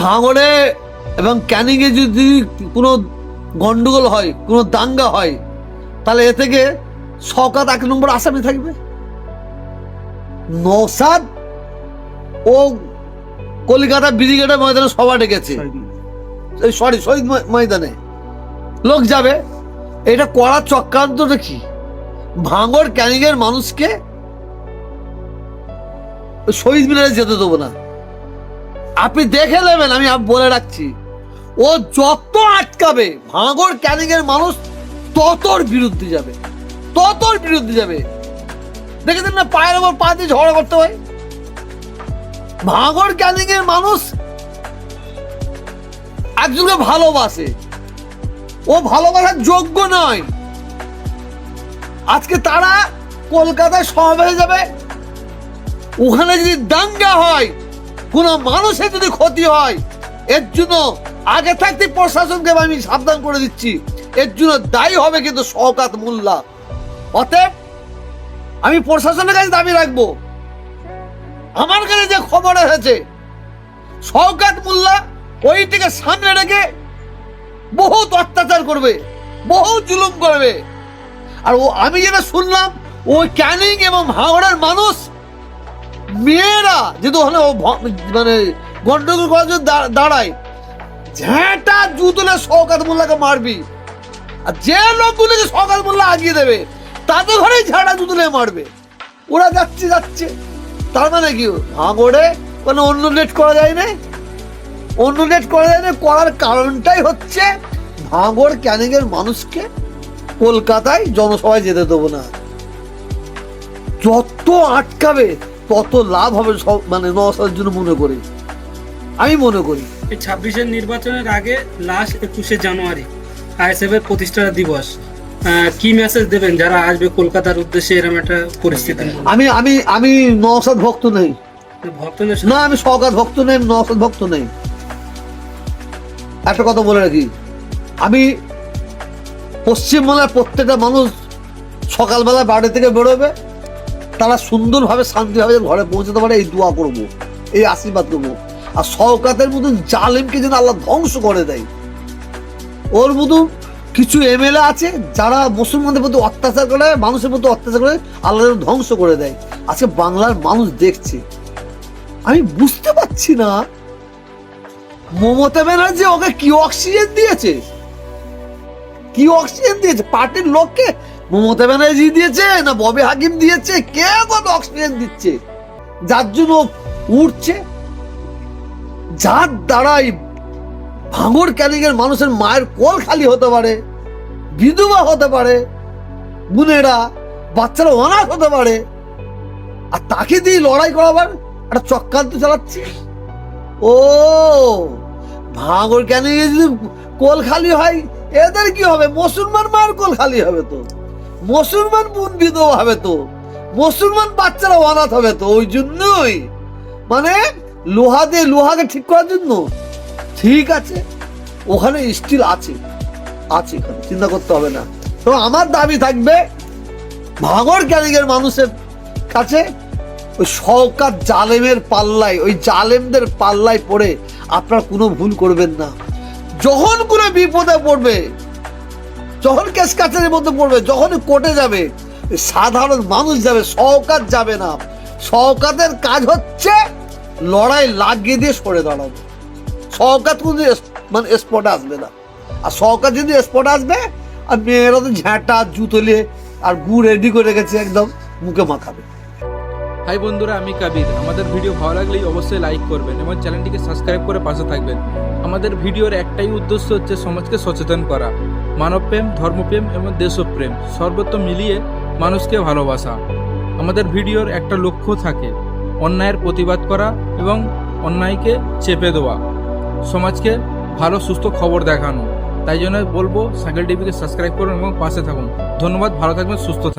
ভাঙড়ে এবং ক্যানিংয়ে যদি কোনো গন্ডগোল হয়, কোনো দাঙ্গা হয়, তাহলে এ থেকে শওকত 1 নম্বর আসামি থাকবে। নওশাদ ও কলকাতা ব্রিগেডের ময়দানে সভা ডেকেছে, শহীদ ময়দানে লোক যাবে। এটা করার চক্রান্তটা কি? ভাঙড় ক্যানিংয়ের মানুষকে শহীদ মিনারে যেতে দেবো না। আপনি দেখে নেবেন, আমি বলে রাখছি, ও যত আটকাবে ভাঙড় ক্যানিংয়ের মানুষ ততর বিরুদ্ধে যাবে, ততর বিরুদ্ধে যাবে। দেখেছেন না, পায়ের ওপর পা দিয়ে ঝগড়া করতে হয়। ভাঙড় ক্যানিংয়ের মানুষ একজনকে ভালোবাসে, ও ভালোবাসার যোগ্য নয়। আজকে তারা কলকাতায় সমাবেশে যাবে, ওখানে যদি দাঙ্গা হয়, কোন মানুষের যদি ক্ষতি হয়, এর জন্য আগে থাকতে প্রশাসনকে আমি সাবধান করে দিচ্ছি, এর জন্য দায়ী হবে কিন্তু শওকত মোল্লা। অতএব আমি প্রশাসনের কাছে দাবি রাখবো, আমার কাছে যে খবর এসেছে শওকত মোল্লা ওইটিকে সামনে রেখে বহুত অত্যাচার করবে, বহু জুলুম করবে। আর ও আমি যেটা শুনলাম, ওই ক্যানিং এবং ভাঙড়ের মানুষ মেয়েরা যেহেতু মানে গন্ডগোল করার জন্য দাঁড়ায়, ঝ্যাঁটা জুতলে শওকত মোল্লাকে মারবি। আর যে লোকগুলোকে শওকত মোল্লা আগিয়ে দেবে তাদের ঘরেই ঝাঁটা জুতলে মারবে। ওরা যাচ্ছে, তার মানে কি ভাঙড়ে মানে অন্য নেট করা যায় না, অন্য নেট করা যায় না। করার কারণটাই হচ্ছে ভাঙড় ক্যানিং এর মানুষকে কলকাতায় জনসভায় যেতে দেবো না। যত আটকাবে তত লাভ হবে মানে নওশাদের জন্য আমি মনে করি। এই 26-এর নির্বাচনের আগে লাস্ট 21শে জানুয়ারি আইএসএফ এর প্রতিষ্ঠা দিবস, কি মেসেজ দেবেন যারা আসবে কলকাতার উদ্দেশ্যে এরকম একটা পরিস্থিতি? আমি নওশাদ ভক্ত নেই, না আমি শওকত ভক্ত নেই, নওশাদ ভক্ত নেই। একটা কথা বলে রাখি, আমি পশ্চিমবাংলার প্রত্যেকটা মানুষ সকালবেলা বাড়ি থেকে বেরোবে, তারা সুন্দরভাবে শান্তিভাবে ঘরে পৌঁছতে পারে এই দোয়া করব, এই আশীর্বাদ করবো। আর শওকতের মতন জালেমকে যেন আল্লাহ ধ্বংস করে দেয়। ওর মতন কিছু এমএলএ আছে যারা মুসলমানদের প্রতি অত্যাচার করে, মানুষের প্রতি অত্যাচার করে, আল্লাহ ধ্বংস করে দেয়। আজকে বাংলার মানুষ দেখছে। আমি বুঝতে পারছি না মমতা ব্যানার্জি ওকে কি অক্সিজেন দিয়েছে, কি অক্সিজেন দিয়েছে? পার্টির লোককে মমতা ব্যানার্জি দিয়েছে না ববি হাকিম দিয়েছে? কে কত অক্সিজেন দিচ্ছে যার জন্য উঠছে? যার দ্বারাই ভাঙড় ক্যানিং এর মানুষের মায়ের কোল খালি হতে পারে, বিধবা হতে পারে, বোনেরা বাচ্চারা অনাথ হতে পারে, আর তাকে দিয়ে লড়াই করাবার একটা চক্রান্ত চালাচ্ছে। ও ভাঙড় ক্যানিং এ যদি কোল খালি হয়, এদের কি হবে? মুসলমান মার কোল খালি হবে তো, মুসলমান বোন বিধবা হবে তো, মুসলমান বাচ্চারা অনাথ হবে তো। ওই জন্যই মানে লোহা দিয়ে লোহাকে ঠিক করার জন্য ঠিক আছে, ওখানে স্টিল আছে, এখানে চিন্তা করতে হবে না। তো আমার দাবি থাকবে ভাঙড় ক্যানিং এর মানুষের কাছে ওই শওকত জালেমের পাল্লায়, ওই জালেমদের পাল্লায় পড়ে আপনারা কোনো ভুল করবেন না। যখন কোনো বিপদে পড়বে, যখন কেস কাছারির মধ্যে পড়বে, যখন কোর্টে যাবে, সাধারণ মানুষ যাবে, শওকত যাবে না। শওকতের কাজ হচ্ছে লড়াই লাগিয়ে দিয়ে সরে দাঁড়াবে। শওকত কিন্তু মানে স্পটে আসবে না। আর শওকত যদি স্পটে আসবে, আর মেয়েরা তো ঝ্যাঁটা জুতলে আর গুড় রেডি করে রেখেছে, একদম মুখে মাখাবে। হাই বন্ধুরা, আমি কাবির। আমাদের ভিডিও ভালো লাগলেই অবশ্যই লাইক করবেন এবং চ্যানেলটিকে সাবস্ক্রাইব করে পাশে থাকবেন। আমাদের ভিডিওর একটাই উদ্দেশ্য হচ্ছে সমাজকে সচেতন করা, মানবপ্রেম, ধর্মপ্রেম এবং দেশপ্রেম সর্বত্র মিলিয়ে মানুষকে ভালোবাসা। আমাদের ভিডিওর একটা লক্ষ্য থাকে অন্যায়ের প্রতিবাদ করা এবং অন্যায়কে চেপে দেওয়া, সমাজকে ভালো সুস্থ খবর দেখানো। তাই জন্য বলবো সাইকেল টিভিকে সাবস্ক্রাইব করুন এবং পাশে থাকুন। ধন্যবাদ, ভালো থাকবেন, সুস্থ থাকবেন।